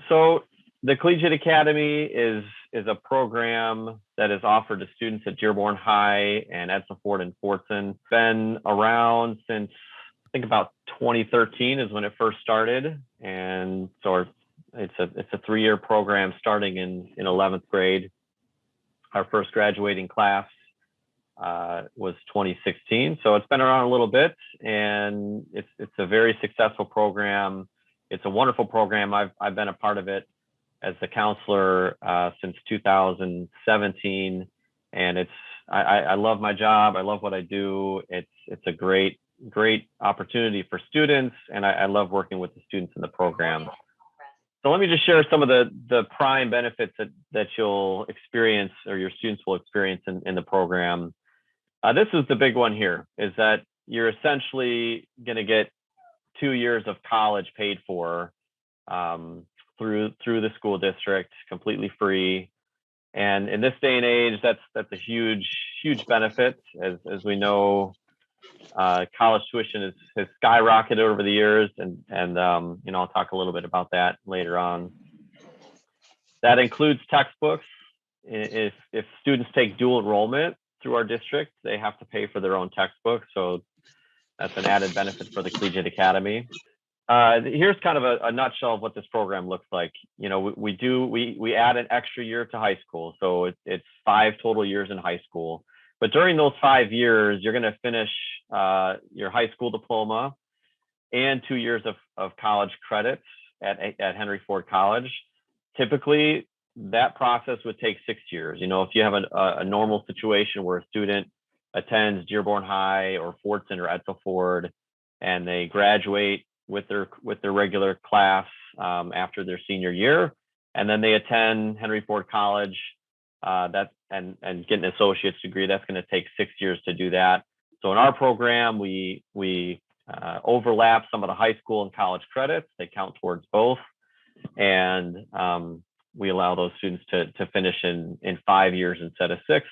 So the Collegiate Academy is a program that is offered to students at Dearborn High and Edsel Ford and Fortson. Been around since I think about 2013 is when it first started, and so it's a 3-year program starting in 11th grade. Our first graduating class was 2016, so it's been around a little bit, and it's a very successful program. It's a wonderful program. I've been a part of it as the counselor since 2017, and I love my job. I love what I do. It's a great opportunity for students, and I love working with the students in the program. So let me just share some of the prime benefits that you'll experience, or your students will experience in the program. This is the big one here, is that you're essentially going to get 2 years of college paid for through the school district, completely free. And in this day and age, that's a huge benefit. As we know, college tuition has skyrocketed over the years, and I'll talk a little bit about that later on. That includes textbooks. If students take dual enrollment through our district, they have to pay for their own textbooks. So that's an added benefit for the Collegiate Academy. Here's kind of a nutshell of what this program looks like. We add an extra year to high school, so it's 5 total years in high school. But during those 5 years, you're going to finish your high school diploma and 2 years of college credits at Henry Ford College. Typically, that process would take 6 years. If you have a normal situation where a student attends Dearborn High or Fortson or Edsel Ford, and they graduate with their regular class after their senior year, and then they attend Henry Ford College and get an associate's degree, that's going to take 6 years to do that. So in our program, we overlap some of the high school and college credits. They count towards both, and we allow those students to finish in 5 years instead of 6,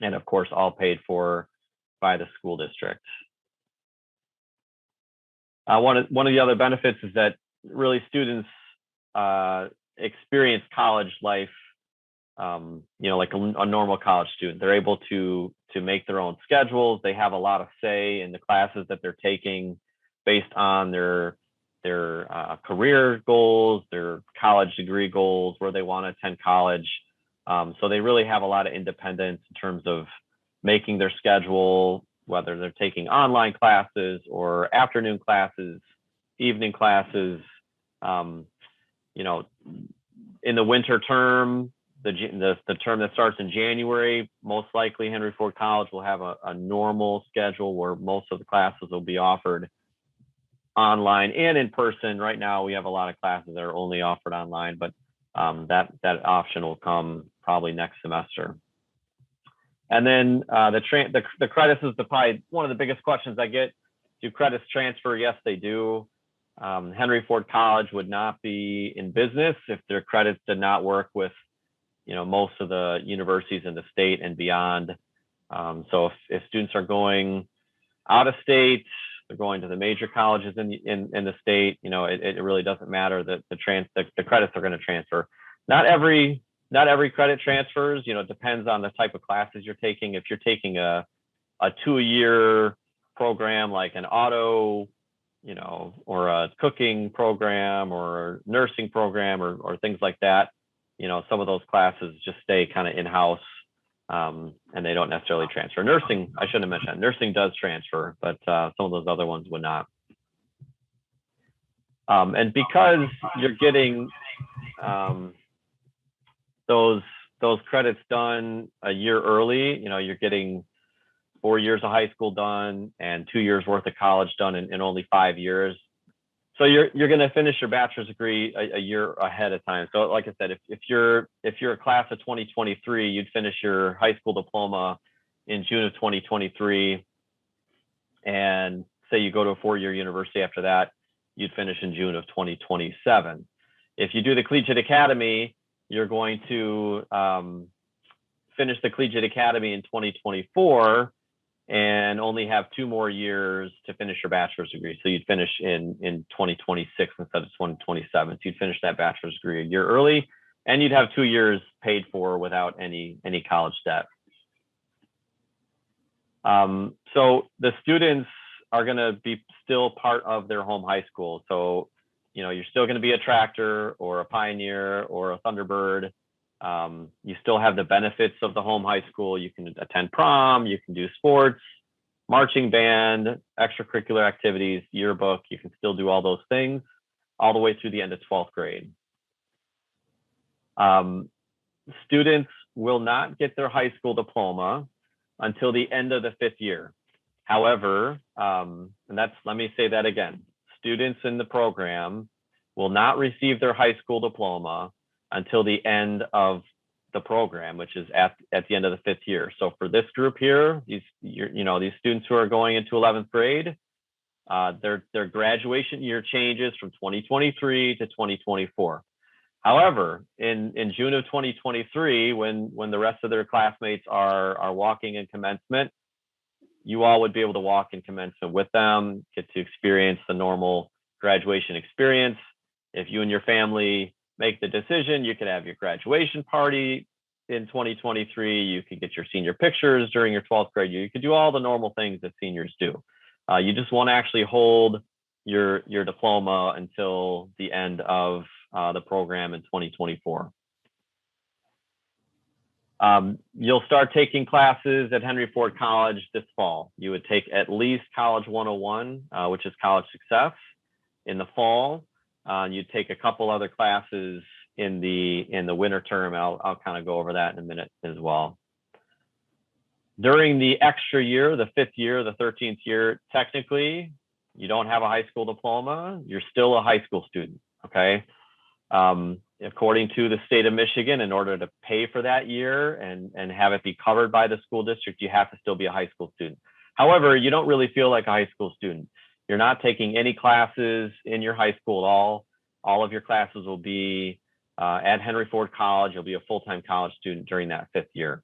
and of course all paid for by the school district. One of the other benefits is that really students experience college life like a normal college student. They're able to make their own schedules. They have a lot of say in the classes that they're taking based on their career goals, their college degree goals, where they want to attend college. So they really have a lot of independence in terms of making their schedule, whether they're taking online classes or afternoon classes, evening classes. In the winter term, the term that starts in January, most likely Henry Ford College will have a normal schedule where most of the classes will be offered online and in person. Right now, we have a lot of classes that are only offered online, but that option will come probably next semester. And then the credits is probably one of the biggest questions I get. Do credits transfer? Yes, they do. Henry Ford College would not be in business if their credits did not work with most of the universities in the state and beyond. So if students are going out of state, they're going to the major colleges in the state, it really doesn't matter that the credits are going to transfer. Not every credit transfers. It depends on the type of classes you're taking. If you're taking a 2-year program like an auto, or a cooking program or nursing program or things like that, some of those classes just stay kind of in-house, and they don't necessarily transfer. Nursing, I shouldn't have mentioned that. Nursing does transfer, but some of those other ones would not. And because you're getting those credits done a year early, you're getting 4 years of high school done and 2 years worth of college done in only 5 years. So you're going to finish your bachelor's degree a year ahead of time. So like I said, if you're a class of 2023, you'd finish your high school diploma in June of 2023, and say you go to a 4-year university after that, you'd finish in June of 2027. If you do the Collegiate Academy, you're going to finish the Collegiate Academy in 2024, and only have 2 more years to finish your bachelor's degree. So you'd finish in 2026 instead of 2027. So you'd finish that bachelor's degree a year early, and you'd have 2 years paid for without any college debt. So the students are going to be still part of their home high school. So, you're still going to be a Tractor or a Pioneer or a Thunderbird. You still have the benefits of the home high school. You can attend prom, you can do sports, marching band, extracurricular activities, yearbook. You can still do all those things all the way through the end of 12th grade. Students will not get their high school diploma until the end of the 5th year. However, let me say that again. Students in the program will not receive their high school diploma until the end of the program, which is at the end of the 5th year. So for this group here, these students who are going into 11th grade, their graduation year changes from 2023 to 2024. However, in June of 2023, when the rest of their classmates are walking in commencement, you all would be able to walk in commencement with them, get to experience the normal graduation experience. If you and your family make the decision, you could have your graduation party in 2023. You could get your senior pictures during your 12th grade. You could do all the normal things that seniors do. You just won't actually hold your diploma until the end of the program in 2024. You'll start taking classes at Henry Ford College this fall. You would take at least College 101, which is college success, in the fall. You'd take a couple other classes in the winter term. I'll kind of go over that in a minute as well. During the extra year, the 5th year, the 13th year, technically, you don't have a high school diploma. You're still a high school student, okay? According to the state of Michigan, in order to pay for that year and have it be covered by the school district, you have to still be a high school student. However, you don't really feel like a high school student. You're not taking any classes in your high school at all. All of your classes will be at Henry Ford College. You'll be a full-time college student during that 5th year.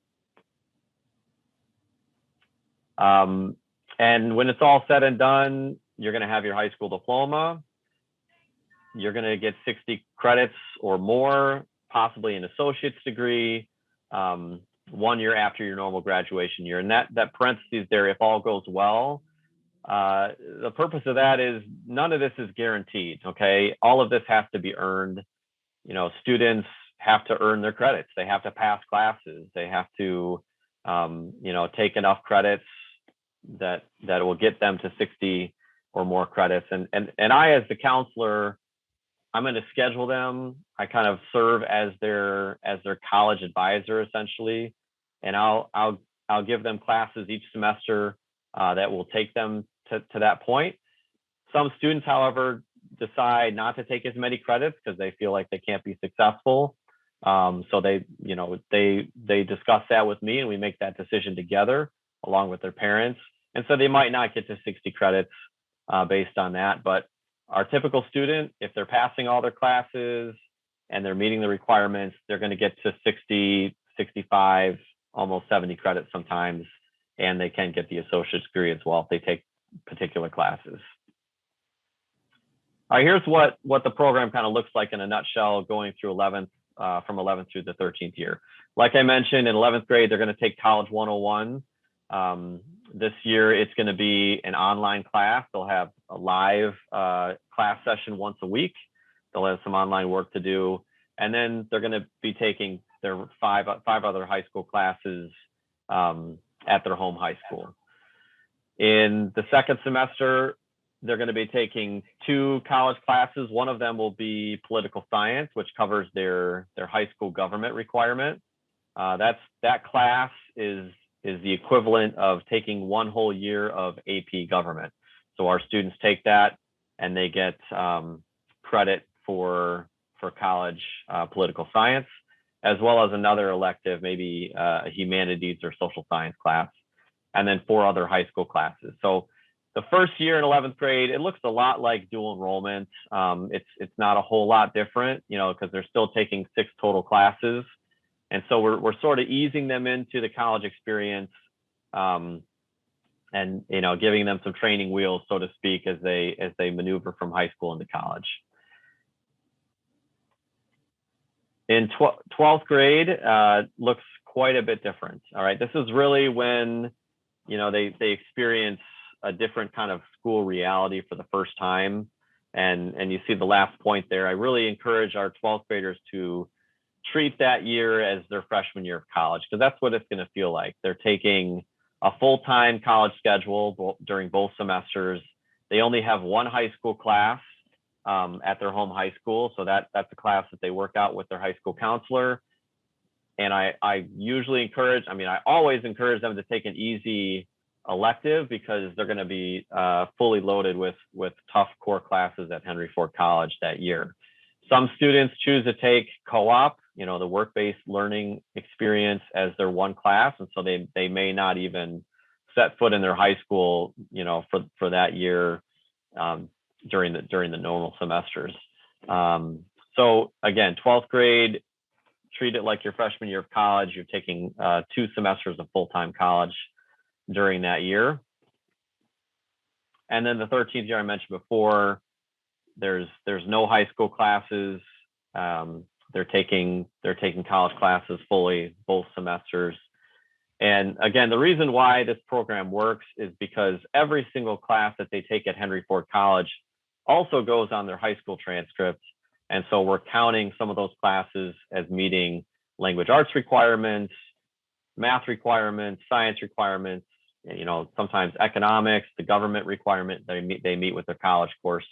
And when it's all said and done, you're going to have your high school diploma. You're going to get 60 credits or more, possibly an associate's degree, 1 year after your normal graduation year. And that parentheses there, if all goes well, the purpose of that is none of this is guaranteed, okay? All of this has to be earned. Students have to earn their credits. They have to pass classes. They have to, take enough credits that will get them to 60 or more credits. And I, as the counselor, I'm going to schedule them. I kind of serve as their college advisor, essentially, and I'll give them classes each semester that will take them to that point. Some students, however, decide not to take as many credits because they feel like they can't be successful. So they discuss that with me, and we make that decision together along with their parents. And so they might not get to 60 credits based on that, but our typical student, if they're passing all their classes and they're meeting the requirements, they're going to get to 60, 65, almost 70 credits sometimes, and they can get the associate's degree as well if they take particular classes. All right, here's what the program kind of looks like in a nutshell going through 11th, from 11th through the 13th year. Like I mentioned, in 11th grade, they're going to take College 101. This year, it's going to be an online class. They'll have a live class session once a week. They'll have some online work to do. And then they're going to be taking their five other high school classes at their home high school. In the second semester, they're going to be taking 2 college classes. One of them will be political science, which covers their high school government requirement. That class is the equivalent of taking 1 whole year of AP government. So our students take that and they get credit for college political science, as well as another elective, maybe a humanities or social science class, and then 4 other high school classes. So the first year in 11th grade, it looks a lot like dual enrollment. It's not a whole lot different, because they're still taking 6 total classes. And so we're sort of easing them into the college experience and giving them some training wheels, so to speak, as they maneuver from high school into college. In 12th grade, looks quite a bit different. All right, this is really when they experience a different kind of school reality for the first time. And you see the last point there. I really encourage our 12th graders to treat that year as their freshman year of college, because that's what it's going to feel like. They're taking a full-time college schedule during both semesters. They only have one high school class at their home high school, so that's a class that they work out with their high school counselor. And I usually encourage, I always encourage them to take an easy elective, because they're going to be fully loaded with tough core classes at Henry Ford College that year. Some students choose to take co-op, the work-based learning experience, as their one class, and so they may not even set foot in their high school, for that year during the normal semesters. So again, 12th grade, treat it like your freshman year of college. You're taking 2 semesters of full-time college during that year. And then the 13th year I mentioned before, there's no high school classes. They're taking college classes fully, both semesters. And again, the reason why this program works is because every single class that they take at Henry Ford College also goes on their high school transcript. And so we're counting some of those classes as meeting language arts requirements, math requirements, science requirements, sometimes economics, the government requirement they meet with their college course.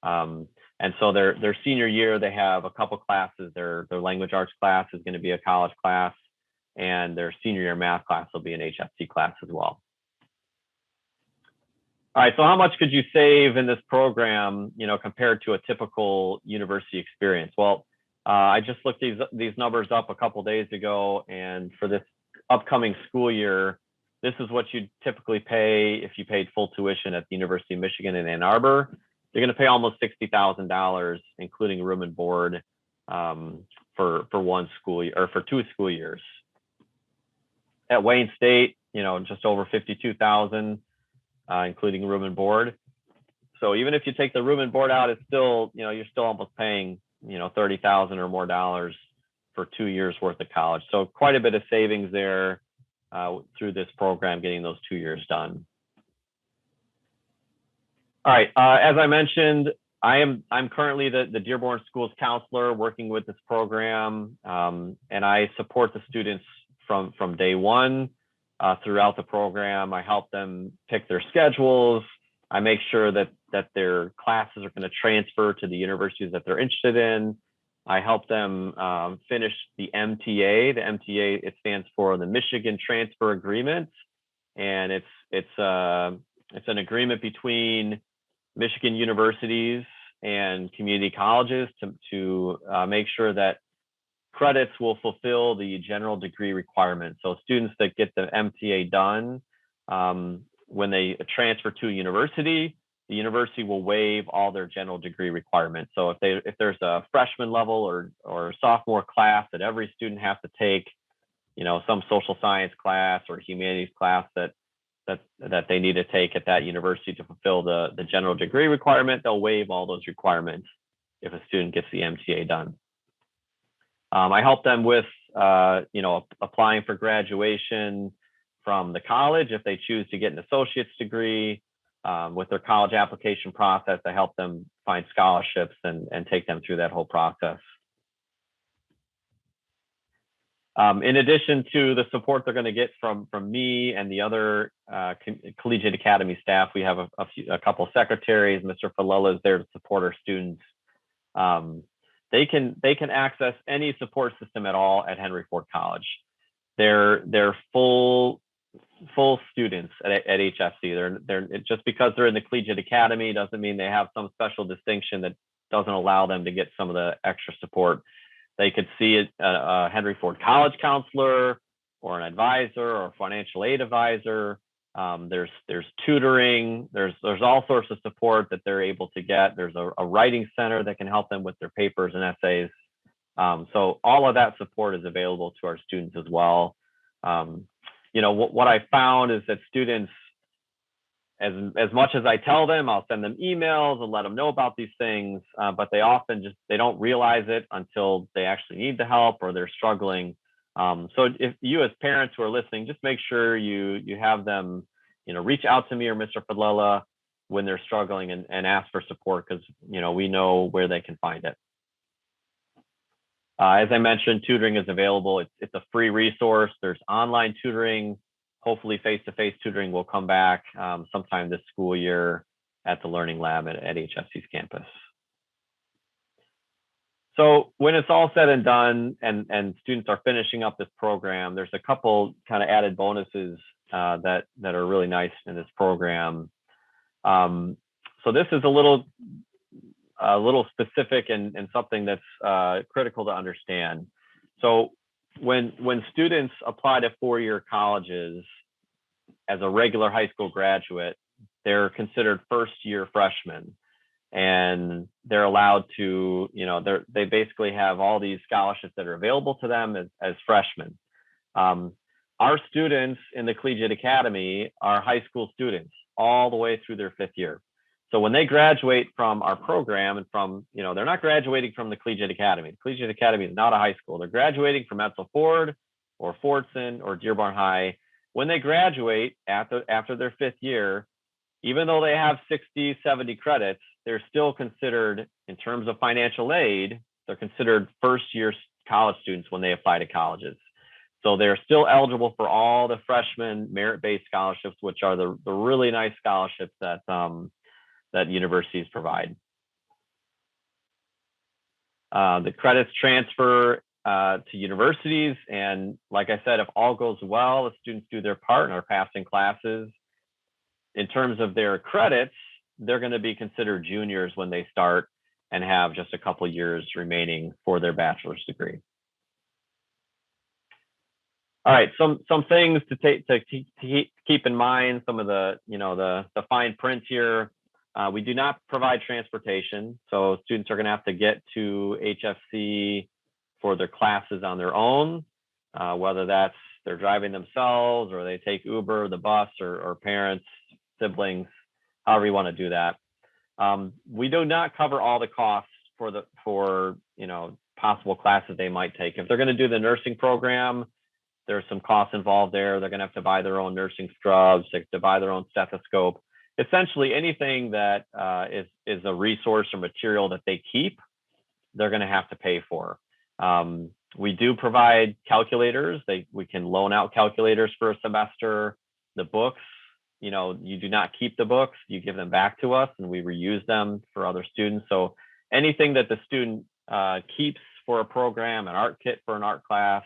And so their senior year, they have a couple classes. Their language arts class is going to be a college class, and their senior year math class will be an HFC class as well. All right, so how much could you save in this program, compared to a typical university experience? Well, I just looked these numbers up a couple days ago, and for this upcoming school year, this is what you'd typically pay if you paid full tuition at the University of Michigan in Ann Arbor. You're going to pay almost $60,000, including room and board, for one school year, or for 2 school years. At Wayne State, just over $52,000. Including room and board. So even if you take the room and board out, it's still, you're still almost paying, $30,000 or more dollars for 2 years worth of college. So quite a bit of savings there through this program, getting those 2 years done. All right, as I mentioned, I'm currently the Dearborn Schools counselor working with this program, and I support the students from day one. Throughout the program, I help them pick their schedules. I make sure that their classes are going to transfer to the universities that they're interested in. I help them finish the MTA. The MTA, it stands for the Michigan Transfer Agreement, and it's an agreement between Michigan universities and community colleges to make sure that credits will fulfill the general degree requirement. So students that get the MTA done, when they transfer to a university, the university will waive all their general degree requirements. So if there's a freshman level or sophomore class that every student has to take, some social science class or humanities class that they need to take at that university to fulfill the general degree requirement, they'll waive all those requirements if a student gets the MTA done. I help them with, applying for graduation from the college if they choose to get an associate's degree. With their college application process, I help them find scholarships and take them through that whole process. In addition to the support they're going to get from me and the other Collegiate Academy staff, we have a couple of secretaries. Mr. Falella is there to support our students. They can access any support system at all at Henry Ford College. They're full students at HFC. They're just because they're in the Collegiate Academy doesn't mean they have some special distinction that doesn't allow them to get some of the extra support. They could see a Henry Ford College counselor or an advisor or a financial aid advisor. There's tutoring. There's all sorts of support that they're able to get. There's a writing center that can help them with their papers and essays. So all of that support is available to our students as well. What I found is that students as much as I tell them, I'll send them emails and let them know about these things, but they often they don't realize it until they actually need the help or they're struggling. So if you as parents who are listening, just make sure you have them, reach out to me or Mr. Fadlela when they're struggling and ask for support, because we know where they can find it. As I mentioned, tutoring is available. It's a free resource. There's online tutoring. Hopefully face-to-face tutoring will come back sometime this school year at the Learning Lab at HFC's campus. So when it's all said and done and students are finishing up this program, there's a couple kind of added bonuses that are really nice in this program. So this is a little specific and something that's critical to understand. So when students apply to four-year colleges as a regular high school graduate, they're considered first-year freshmen, and they're allowed to, they basically have all these scholarships that are available to them as freshmen. Our students in the Collegiate Academy are high school students all the way through their fifth year. So when they graduate from our program and from, they're not graduating from the Collegiate Academy. The Collegiate Academy is not a high school. They're graduating from Edsel Ford or Fordson or Dearborn High. When they graduate after their fifth year, even though they have 60, 70 credits, they're still considered, in terms of financial aid, they're considered first-year college students when they apply to colleges. So they're still eligible for all the freshman merit-based scholarships, which are the really nice scholarships that universities provide. The credits transfer to universities, and like I said, if all goes well, the students do their part and are passing classes. In terms of their credits, they're going to be considered juniors when they start and have just a couple years remaining for their bachelor's degree. All right, some things to keep in mind. Some of the the fine print here. We do not provide transportation, so students are going to have to get to HFC for their classes on their own, whether that's they're driving themselves or they take Uber, the bus, or parents, siblings, however you want to do that. We do not cover all the costs for possible classes they might take. If they're going to do the nursing program, there's some costs involved there. They're going to have to buy their own nursing scrubs, they have to buy their own stethoscope. Essentially, anything that is a resource or material that they keep, they're going to have to pay for. We do provide calculators. We can loan out calculators for a semester. The books, you do not keep the books. You give them back to us, and we reuse them for other students. So anything that the student keeps for a program, an art kit for an art class,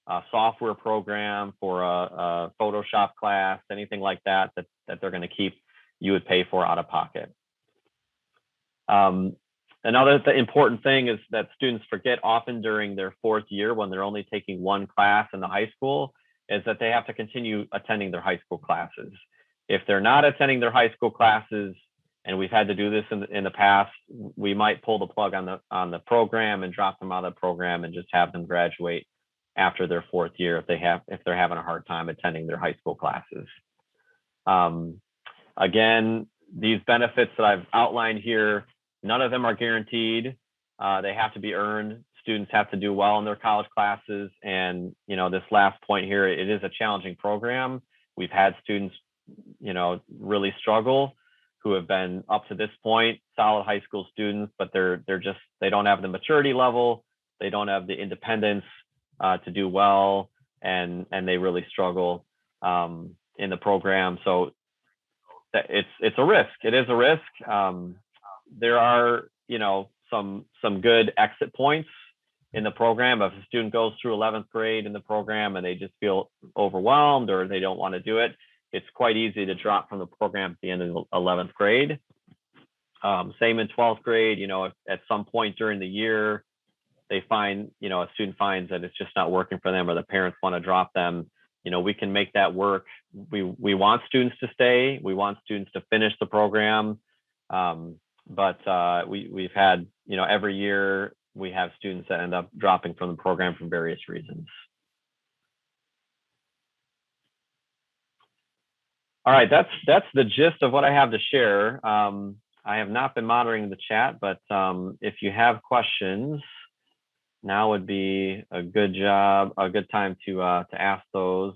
a software program for a Photoshop class, anything like that they're going to keep, you would pay for out of pocket. Another important thing is that students forget often during their fourth year, when they're only taking one class in the high school, is that they have to continue attending their high school classes. If they're not attending their high school classes, and we've had to do this in the past, we might pull the plug on the program and drop them out of the program and just have them graduate after their fourth year if they're having a hard time attending their high school classes. Again, these benefits that I've outlined here, none of them are guaranteed. They have to be earned. Students have to do well in their college classes. And, this last point here, it is a challenging program. We've had students, really struggle, who have been up to this point solid high school students, but they don't have the maturity level. They don't have the independence to do well, and they really struggle in the program. So it's a risk. It is a risk. There are, some good exit points in the program. If a student goes through 11th grade in the program and they just feel overwhelmed or they don't want to do it, it's quite easy to drop from the program at the end of 11th grade. Same in 12th grade. If at some point during the year they find, a student finds that it's just not working for them, or the parents want to drop them, we can make that work. We want students to stay. We want students to finish the program. But we've had, every year we have students that end up dropping from the program for various reasons. All right, that's the gist of what I have to share. I have not been monitoring the chat, but if you have questions, now would be a good time to ask those.